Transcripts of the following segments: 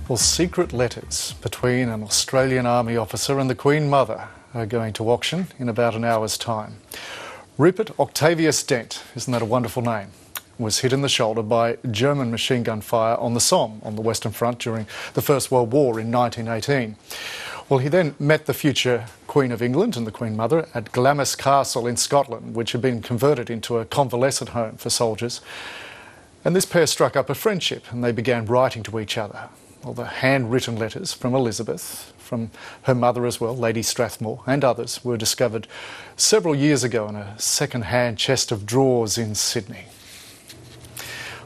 Well, secret letters between an Australian Army officer and the Queen Mother are going to auction in about an hour's time. Rupert Octavius Dent, isn't that a wonderful name, was hit in the shoulder by German machine gun fire on the Somme on the Western Front during the First World War in 1918. Well, he then met the future Queen of England and the Queen Mother at Glamis Castle in Scotland, which had been converted into a convalescent home for soldiers. And this pair struck up a friendship and they began writing to each other. Well, the handwritten letters from Elizabeth, from her mother as well, Lady Strathmore, and others were discovered several years ago in a second-hand chest of drawers in Sydney.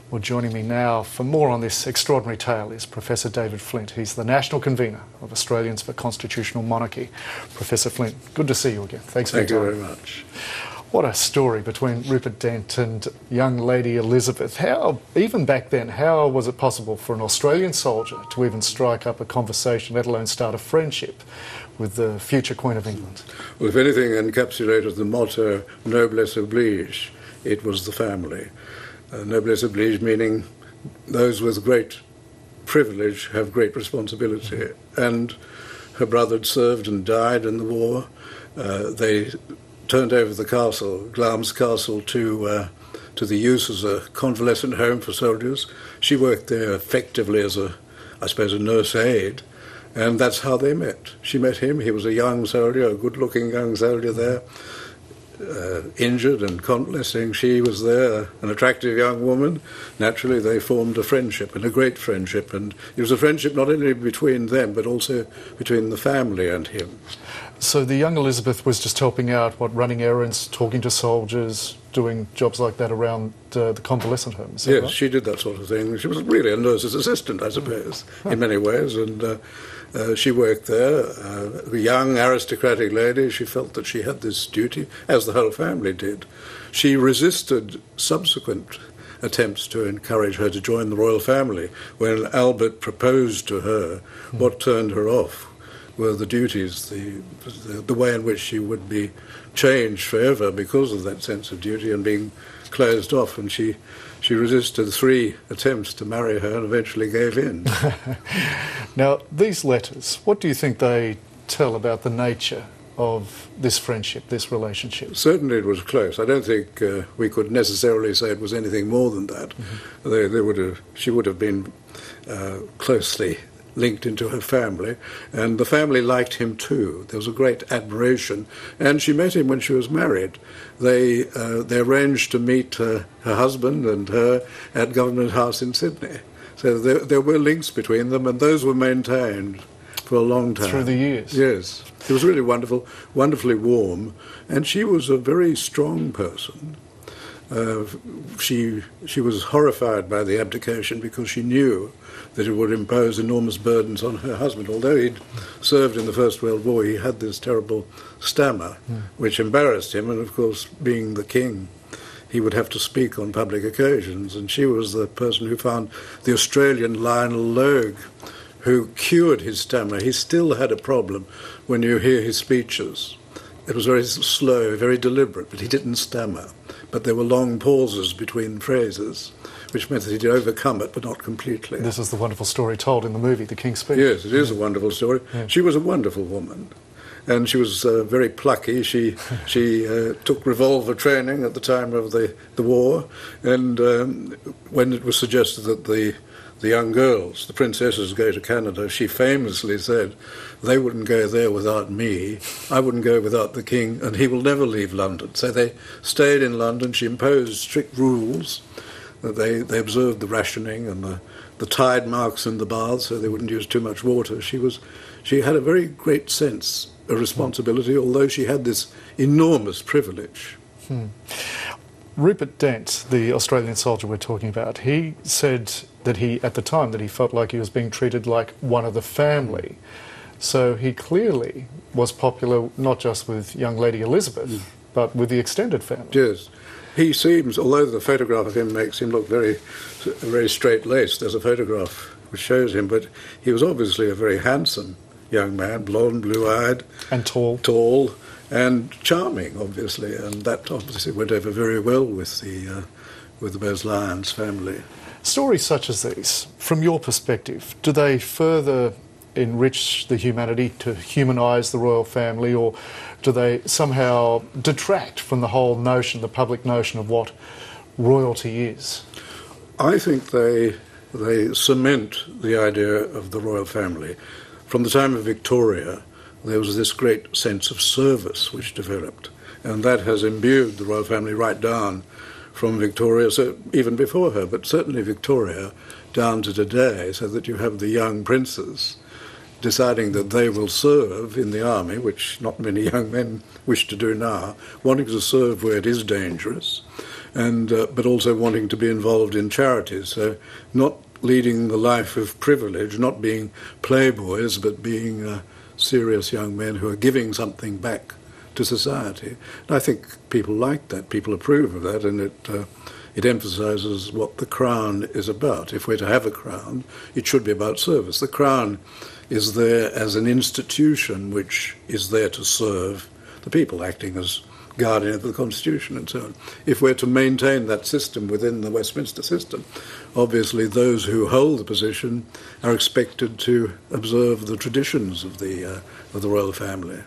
Well, joining me now for more on this extraordinary tale is Professor David Flint. He's the National Convener of Australians for Constitutional Monarchy. Professor Flint, good to see you again. Thanks for your time. Thank you very much. What a story between Rupert Dent and young Lady Elizabeth. How, even back then, how was it possible for an Australian soldier to even strike up a conversation, let alone start a friendship with the future Queen of England? Well, if anything encapsulated the motto, noblesse oblige, it was the family. Noblesse oblige meaning those with great privilege have great responsibility. And her brother had served and died in the war. They turned over the castle, Glamis Castle, to the use as a convalescent home for soldiers. She worked there effectively as a nurse aide, and that's how they met. She met him. He was a young soldier, a good-looking young soldier there, injured and convalescing. She was there, an attractive young woman. Naturally, they formed a friendship, and a great friendship, and it was a friendship not only between them, but also between the family and him. So the young Elizabeth was just helping out, running errands, talking to soldiers, doing jobs like that around the convalescent homes? Yes, right? She did that sort of thing. She was really a nurse's assistant, I suppose, in many ways, and she worked there. A young aristocratic lady, she felt that she had this duty, as the whole family did. She resisted subsequent attempts to encourage her to join the royal family. When Albert proposed to her, what turned her off were the duties, the way in which she would be changed forever because of that sense of duty and being closed off. And she resisted 3 attempts to marry her and eventually gave in. Now, these letters, what do you think they tell about the nature of this friendship, this relationship? Certainly it was close. I don't think we could necessarily say it was anything more than that. She would have been closely linked into her family, and the family liked him too. There was a great admiration, and she met him when she was married. They arranged to meet her husband and her at Government House in Sydney. So there were links between them, and those were maintained for a long time. Through the years? Yes. It was really wonderful, wonderfully warm, and she was a very strong person. She was horrified by the abdication because she knew that it would impose enormous burdens on her husband. Although he'd served in the First World War, he had this terrible stammer, which embarrassed him, and of course, being the king, he would have to speak on public occasions, and she was the person who found the Australian Lionel Logue, who cured his stammer. He still had a problem when you hear his speeches. It was very slow, very deliberate, but he didn't stammer. But there were long pauses between phrases, which meant that he'd overcome it, but not completely. This is the wonderful story told in the movie, The King's Speech. Yes, it is a wonderful story. Yeah. She was a wonderful woman, and she was very plucky. She took revolver training at the time of the war, and when it was suggested that the young girls, the princesses, go to Canada, she famously said, "They wouldn't go there without me. I wouldn't go without the king, and he will never leave London." So they stayed in London. She imposed strict rules. They observed the rationing and the tide marks in the baths, so they wouldn't use too much water. She had a very great sense of responsibility, although she had this enormous privilege. Rupert Dent, the Australian soldier we're talking about, he said that at the time, that he felt like he was being treated like one of the family. So he clearly was popular not just with young Lady Elizabeth, but with the extended family. Yes. He seems, although the photograph of him makes him look very, very straight-laced, there's a photograph which shows him, but he was obviously a very handsome young man, blonde, blue-eyed. And tall. Tall, and charming, obviously, and that obviously went over very well with with the Bowes-Lyon's family. Stories such as these, from your perspective, do they further enrich the humanity to humanise the royal family, or do they somehow detract from the whole notion, the public notion of what royalty is? I think they cement the idea of the royal family. From the time of Victoria, there was this great sense of service which developed, and that has imbued the royal family right down from Victoria, so even before her, but certainly Victoria, down to today, so that you have the young princes deciding that they will serve in the army, which not many young men wish to do now, wanting to serve where it is dangerous, and but also wanting to be involved in charities, so not leading the life of privilege, not being playboys, but being serious young men who are giving something back to society. And I think people like that, people approve of that, and it emphasises what the crown is about. If we're to have a crown, it should be about service. The crown is there as an institution which is there to serve the people, acting as guardian of the Constitution and so on. If we're to maintain that system within the Westminster system, obviously those who hold the position are expected to observe the traditions of the royal family.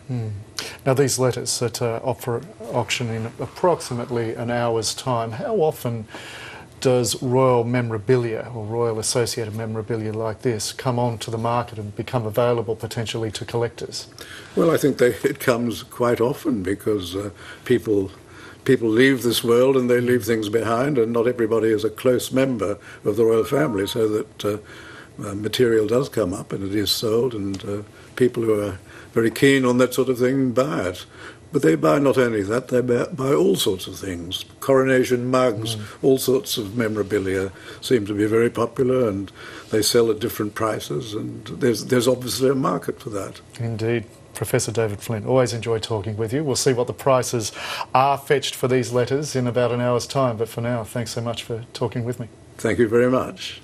Now, these letters that are up for auction in approximately an hour's time, how often does royal memorabilia or royal associated memorabilia like this come onto the market and become available potentially to collectors? Well, I think it comes quite often because people leave this world and they leave things behind, and not everybody is a close member of the royal family, so that material does come up and it is sold, and people who are very keen on that sort of thing buy it. But they buy not only that, they buy all sorts of things. Coronation mugs, all sorts of memorabilia seem to be very popular, and they sell at different prices, and there's obviously a market for that. Indeed. Professor David Flint, always enjoy talking with you. We'll see what the prices are fetched for these letters in about an hour's time, but for now, thanks so much for talking with me. Thank you very much.